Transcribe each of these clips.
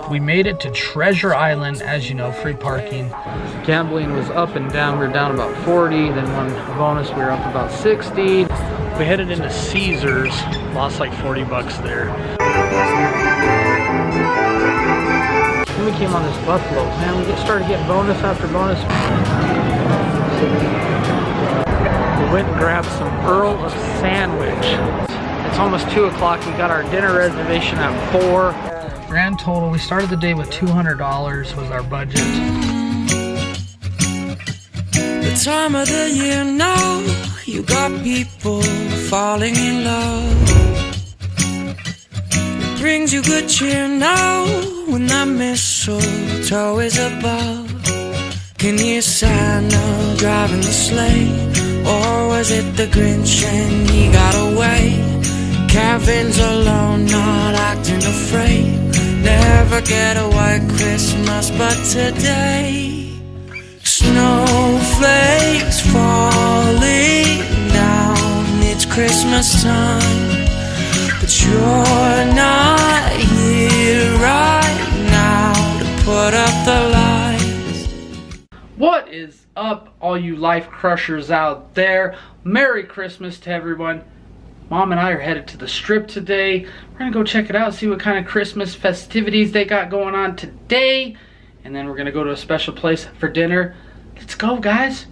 We made it to Treasure Island, as you know, free parking. Gambling was up and down. We were down about 40, then one bonus, we were up about 60. We headed into Caesars, lost like 40 bucks there. Then we came on this buffalo. Man, we started getting bonus after bonus. We went and grabbed some Earl of Sandwich. It's almost 2 o'clock. We got our dinner reservation at 4. Grand total, we started the day with $200 was our budget. The time of the year now, you got people falling in love. It brings you good cheer now when that mistletoe is above. Can you Santa driving the sleigh? Or was it the Grinch and he got away? Kevin's alone, not acting afraid. Never get a white Christmas, but today snowflakes falling down. It's Christmas time, but you're not here right now to put up the lights. What is up, all you life crushers out there? Merry Christmas to everyone. Mom and I are headed to the Strip today. We're gonna go check it out, see what kind of Christmas festivities they got going on today. And then we're gonna go to a special place for dinner. Let's go, guys.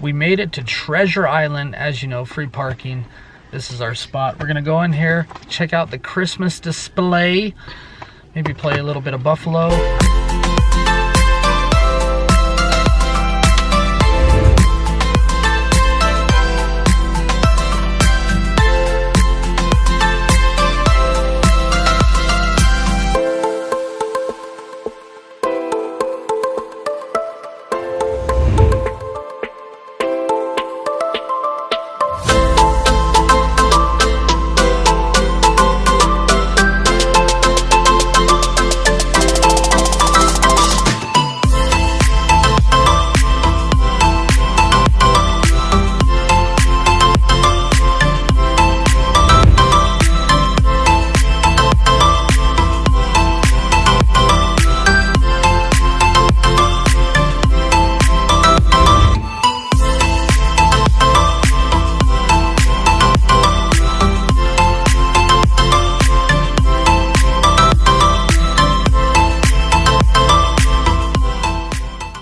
We made it to Treasure Island, as you know, free parking. This is our spot. We're gonna go in here, check out the Christmas display, maybe play a little bit of Buffalo.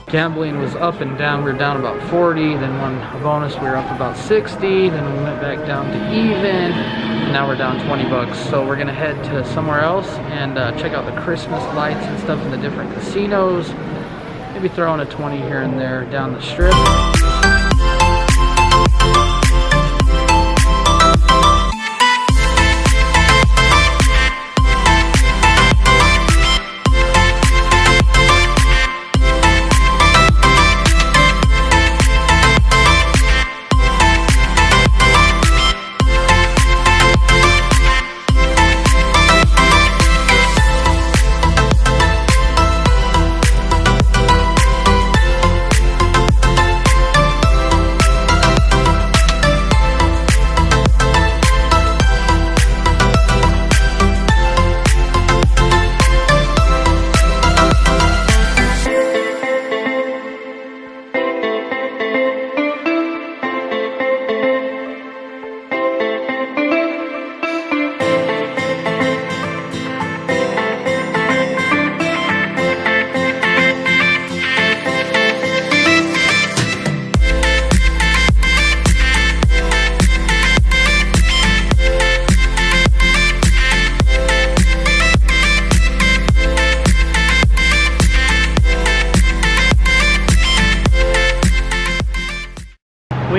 Gambling was up and down. We were down about 40, then one bonus, we were up about 60, then we went back down to even, and now we're down 20 bucks. So we're gonna head to somewhere else and check out the Christmas lights and stuff in the different casinos. Maybe throw in a 20 here and there down the Strip.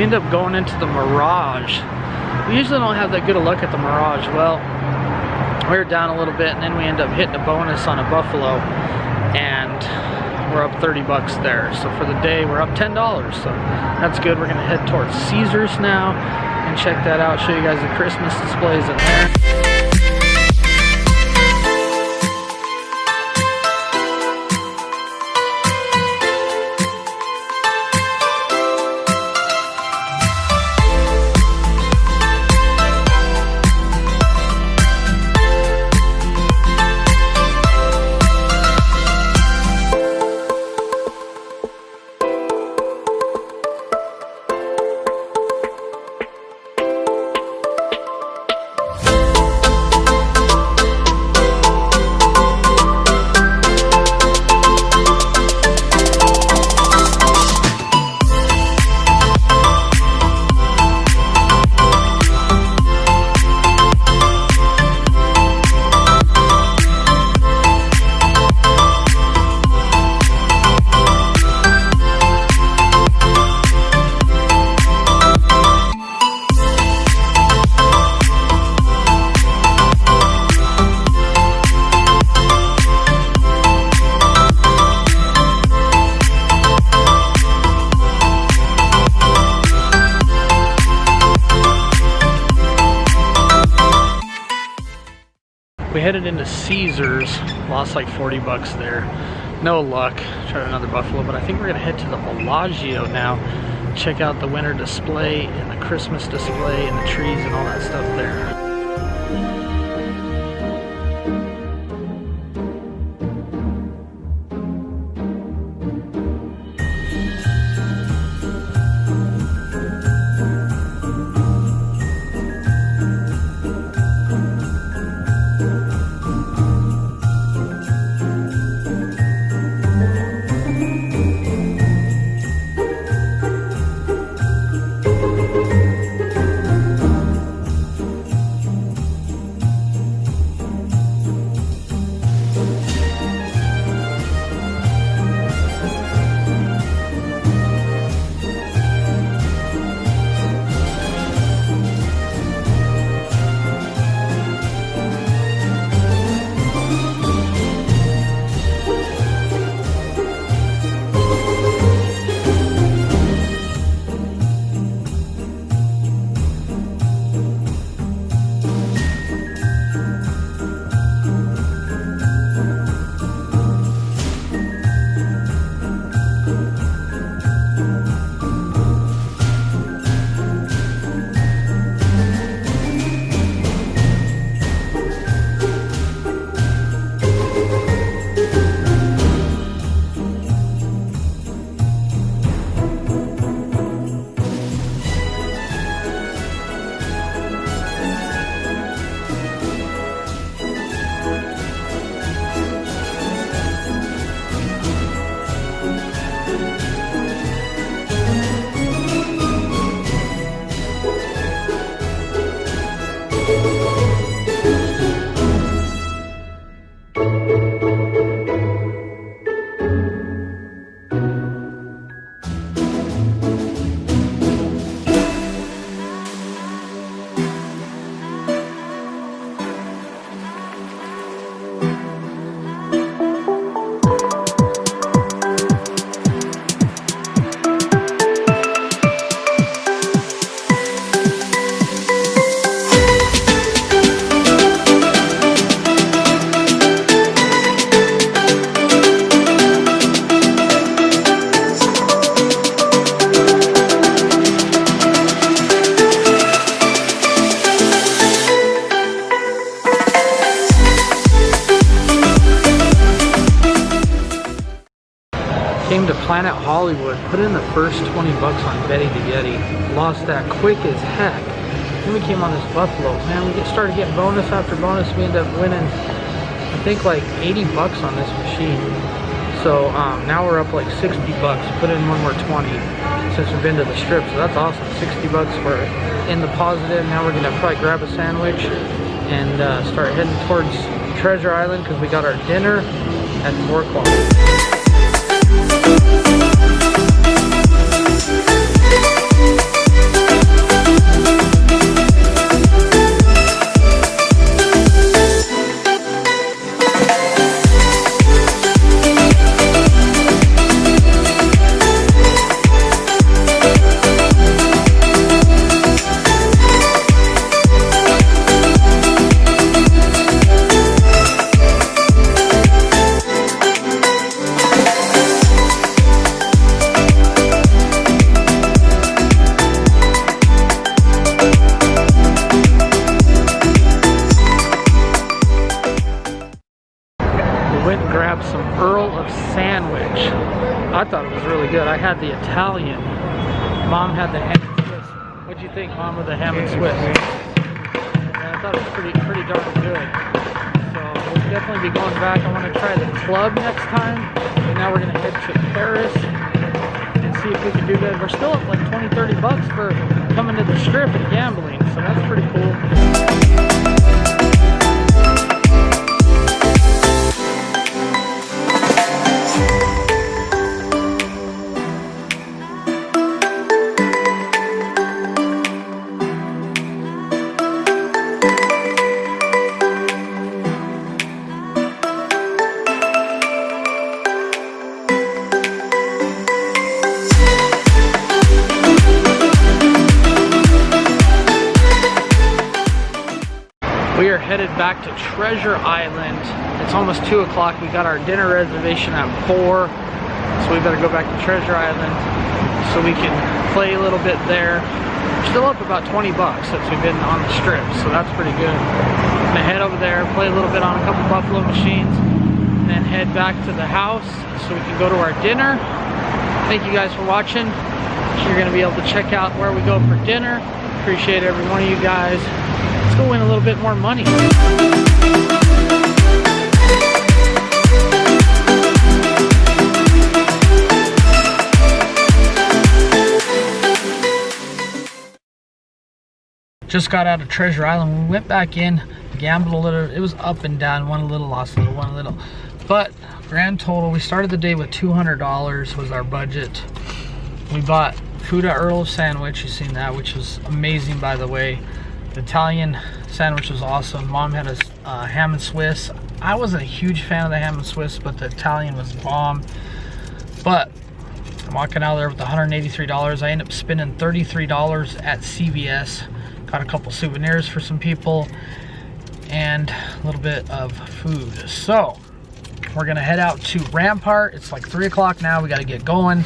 end up going into the Mirage. We usually don't have that good a look at the Mirage. Well, we were down a little bit, and then we end up hitting a bonus on a Buffalo, and we're up 30 bucks there. So for the day, we're up $10. So that's good. We're gonna head towards Caesars now and check that out. Show you guys the Christmas displays in there. We headed into Caesars, lost like 40 bucks there. No luck, tried another Buffalo, but I think we're gonna head to the Bellagio now. Check out the winter display and the Christmas display and the trees and all that stuff there. Came to Planet Hollywood, put in the first 20 bucks on Betty the Yeti, lost that quick as heck. Then we came on this Buffalo. Man, we started getting bonus after bonus. We ended up winning, I think, like 80 bucks on this machine. So now we're up like 60 bucks. Put in one more 20 since we've been to the strip. So that's awesome. 60 bucks. We're in the positive. Now we're gonna probably grab a sandwich and start heading towards Treasure Island because we got our dinner at 4 o'clock. I thought it was really good. I had the Italian. Mom had the ham and Swiss. What'd you think, Mom, of the ham and Swiss? Yeah, I thought it was pretty darn good. So we'll definitely be going back. I want to try the club next time. And now we're gonna head to Paris and see if we can do that. We're still at like 20-30 bucks for coming to the strip and gambling, so that's pretty cool. We are headed back to Treasure Island. It's almost 2 o'clock. We got our dinner reservation at 4, so we better go back to Treasure Island so we can play a little bit there. We're still up about 20 bucks since we've been on the strip, so that's pretty good. I'm gonna head over there, play a little bit on a couple buffalo machines, and then head back to the house so we can go to our dinner. Thank you guys for watching. You're gonna be able to check out where we go for dinner. Appreciate every one of you guys. Let's go win a little bit more money. Just got out of Treasure Island. We went back in, gambled a little. It was up and down, won a little, lost a little, won a little. But grand total, we started the day with $200 was our budget. We bought food at Earl's Sandwich, you've seen that, which was amazing, by the way. The Italian sandwich was awesome. Mom had a ham and Swiss. I wasn't a huge fan of the ham and Swiss, but the Italian was bomb. But I'm walking out there with $183. I ended up spending $33 at CVS. Got a couple souvenirs for some people and a little bit of food. So we're gonna head out to Rampart. It's like 3 o'clock now. We gotta get going.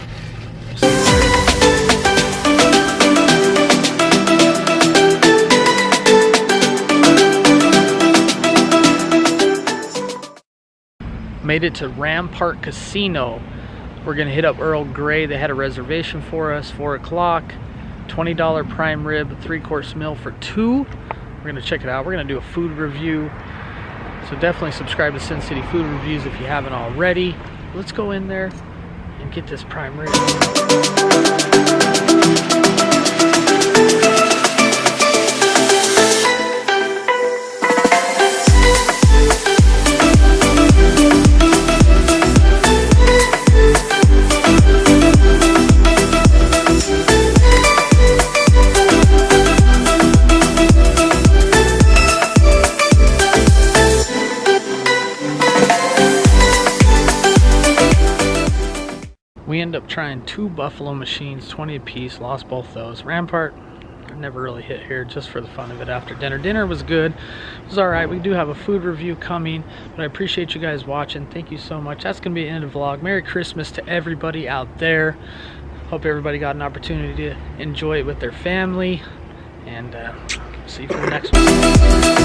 Made it to Rampart Casino. We're gonna hit up Earl Grey. They had a reservation for us, 4 o'clock. $20 prime rib, 3-course meal for 2. We're gonna check it out. We're gonna do a food review. So definitely subscribe to Sin City Food Reviews if you haven't already. Let's go in there and get this prime rib. We end up trying 2 buffalo machines, 20 a piece, lost both those. Rampart, I never really hit here, just for the fun of it after dinner. Dinner was good, it was alright. We do have a food review coming, but I appreciate you guys watching. Thank you so much. That's going to be the end of the vlog. Merry Christmas to everybody out there. Hope everybody got an opportunity to enjoy it with their family, and see you for the next one.